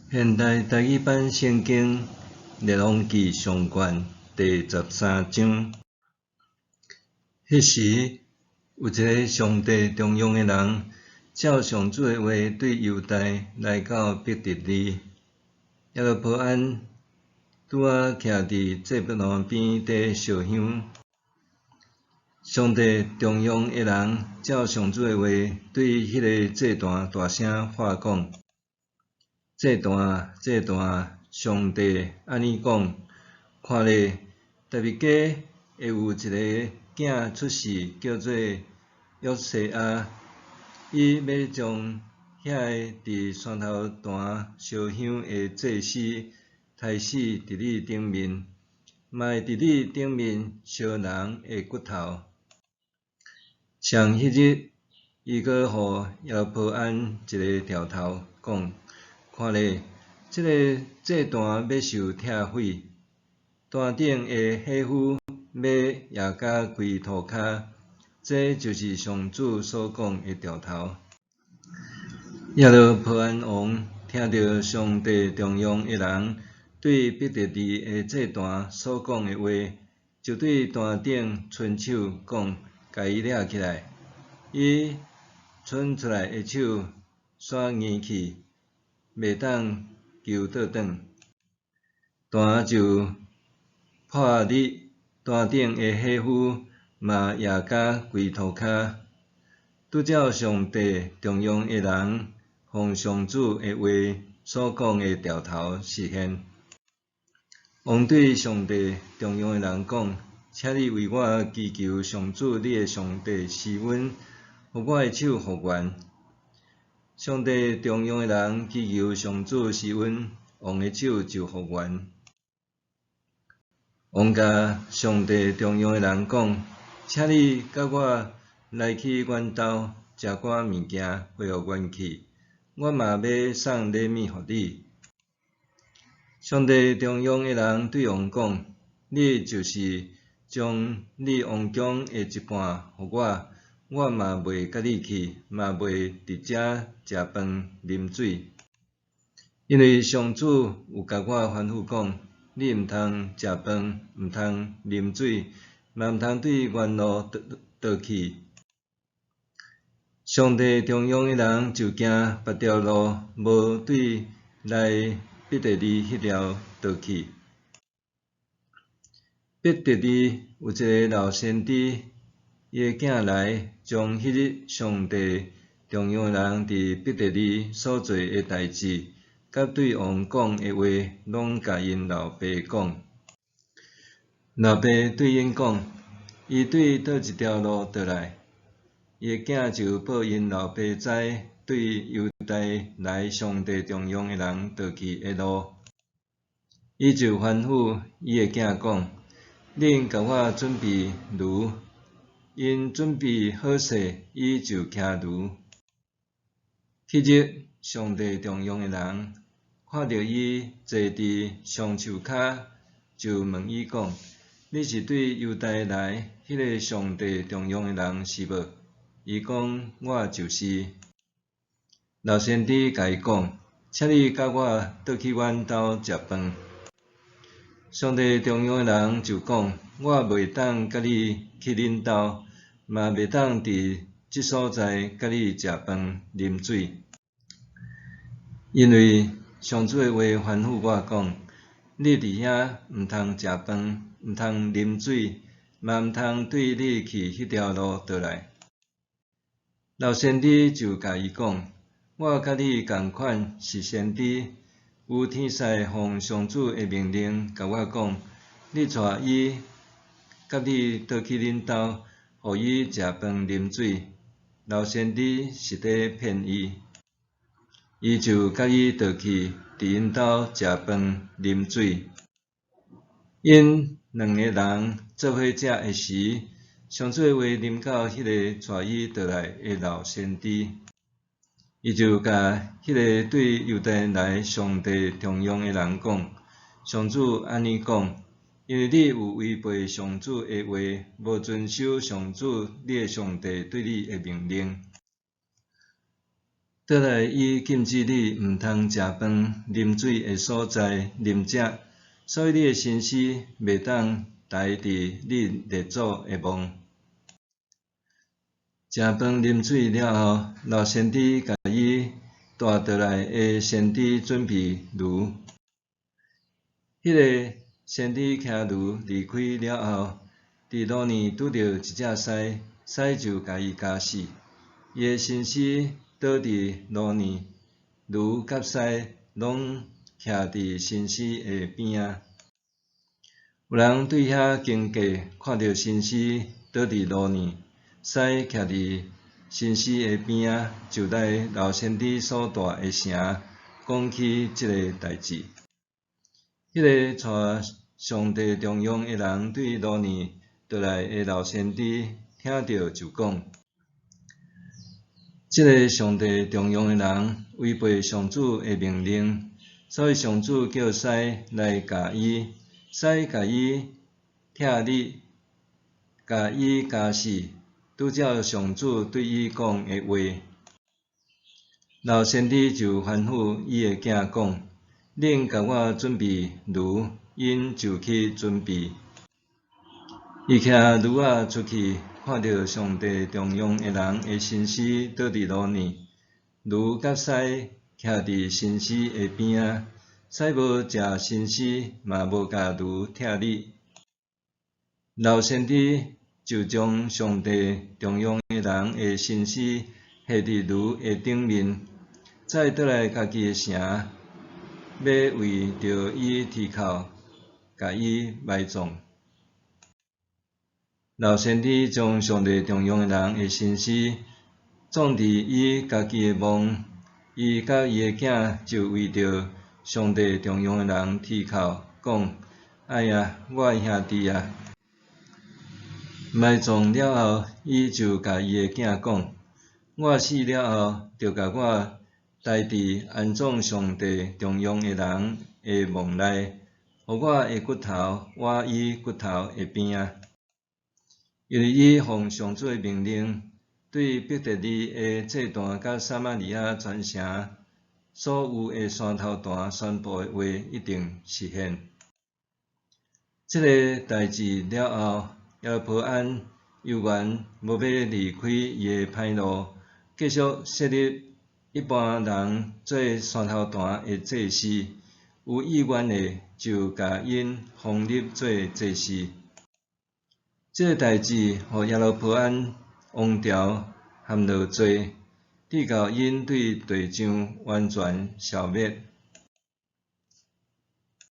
现代台语版圣经列王记上卷第13章。迄时，有一个上帝重用的人，照上主的话对犹大来到伯特利。耶罗波安拄仔徛伫祭坛边底烧香。上帝重用的人，照上主的话对迄个祭坛大声喊讲。祭坛，上帝安尼讲：看咧，达味家会有一个囝出世，叫做约西亚。伊要将遐个伫山头坛烧香的祭司杀死伫你顶面，嘛会伫你顶面烧人的骨头。上迄日，伊阁互耶罗波安一个条头，讲。看咧，即个祭坛要受拆毁，坛顶的火妇要夜甲跪涂骹，这就是上主所讲的条头。耶罗波安王听到上帝重用的人对伯特利的祭坛所讲的话，就对坛顶伸手讲，甲伊掠起来。伊伸出来的手煞硬去。袂当求倒转，坛就破裂，坛顶的火妇嘛夜甲跪涂骹。拄照上帝重用的人，奉上主的话所讲的条头实现。王对上帝重用的人讲：请你为我祈求上主你的上帝施阮，互我的手复原。上帝重用的人祈求上主施阮，王的手就复原。王甲上帝重用的人讲：请你甲我来去阮兜食寡物件，恢复元气。我嘛要送礼物互你。上帝重用的人对王讲：你就是将你王宫的一半互我。我嘛袂甲你去，嘛袂伫遮食饭啉水，因为上主有甲我吩咐讲：你毋通食饭，毋通啉水，嘛毋通对原路倒去。上帝重用的人就行别条路，无对来伯特利迄条倒去。伯特利有一个老先知。伊的囝来，将迄日上帝重用的人伫伯特利所做的代志，甲对王讲的话，拢甲因老爸讲。老爸对因讲，伊对倒一条路倒来，伊的囝就报因老爸知对犹大来上帝重用的人倒去的路。伊就吩咐伊的囝讲：恁甲我准备驴。因准备好势，伊就骑驴。迄日，上帝重用的人看到伊坐伫上树骹，就问伊讲：你是对犹大来迄个上帝重用的人是无？伊讲：我就是。老先知甲伊讲：请你甲我倒去阮兜食饭。上帝重用的人就讲：我袂当甲你去恁兜。嘛袂当伫即所在甲你食饭啉水，因为上主的话吩咐我讲：你伫遐毋通食饭，毋通啉水，嘛毋通对你去迄条路倒来。老先知就甲伊讲：我甲你共款是先知，有天使奉上主的命令甲我讲：你带伊甲你倒去恁兜。互伊食饭啉水，老先知是伫骗伊，伊就甲伊倒去，伫因兜食饭啉水。因两个人做伙食的时，上主的话临到迄个带伊倒来的老先知，伊就甲迄个对犹大来上帝重用的人讲：上主安尼讲。因为你有违背上主的话，无遵守上主你的上帝对你的命令。倒来，伊禁止你毋通食饭、啉水的所在啉食，所以你的心思袂当待伫你列祖的梦。食饭啉水了后，老先知甲伊带倒来的先知准备炉。迄个先知骑驴离开了后，伫路年拄着一只狮，狮就甲伊咬死。伊的心思倒伫路年，驴甲狮拢徛伫心思的边仔。有人对遐经过，看到心思倒伫路年，狮徛伫心思的边仔，就来老先知所住的城，讲起即个代志。迄个带上帝中央的人对路年倒来的老先知听到就讲：即个上帝中央的人违背上主的命令，所以上主叫狮来咬伊，狮甲伊拆你，甲伊咬死，拄照上主对伊讲的话。老先知就吩咐伊的囝讲：恁甲我准备驴，因就去准备。伊骑驴仔出去，看到上帝中央的人的心思倒伫路年，驴甲狮徛伫心思的边仔，狮无食心思，嘛无甲驴拆你。老先知就将上帝中央的人的心思下伫驴的顶面，再倒来家己的城，要为着伊啼哭，甲伊埋葬。老先知将上帝中央的人的心思放伫伊家己的梦，伊甲伊的囝就为着上帝中央的人啼哭，讲：哎呀，我的兄弟啊！埋葬了后，伊就甲伊的囝讲：我死了后，就甲我待伫安葬上帝中央的人的墓内，互我的骨头活伊骨头的边仔。因为伊奉上主的命令，对伯特利的这段甲撒玛利亚全城所有的山头段宣布的话一定实现。这个代志了后，耶罗波安犹原无要离开伊的歹路，继续设立一般人做山头段的祭司，有意愿的就甲因封立做祭司。这个代志，互耶罗波安王朝陷落罪，直到因对地上完全消灭。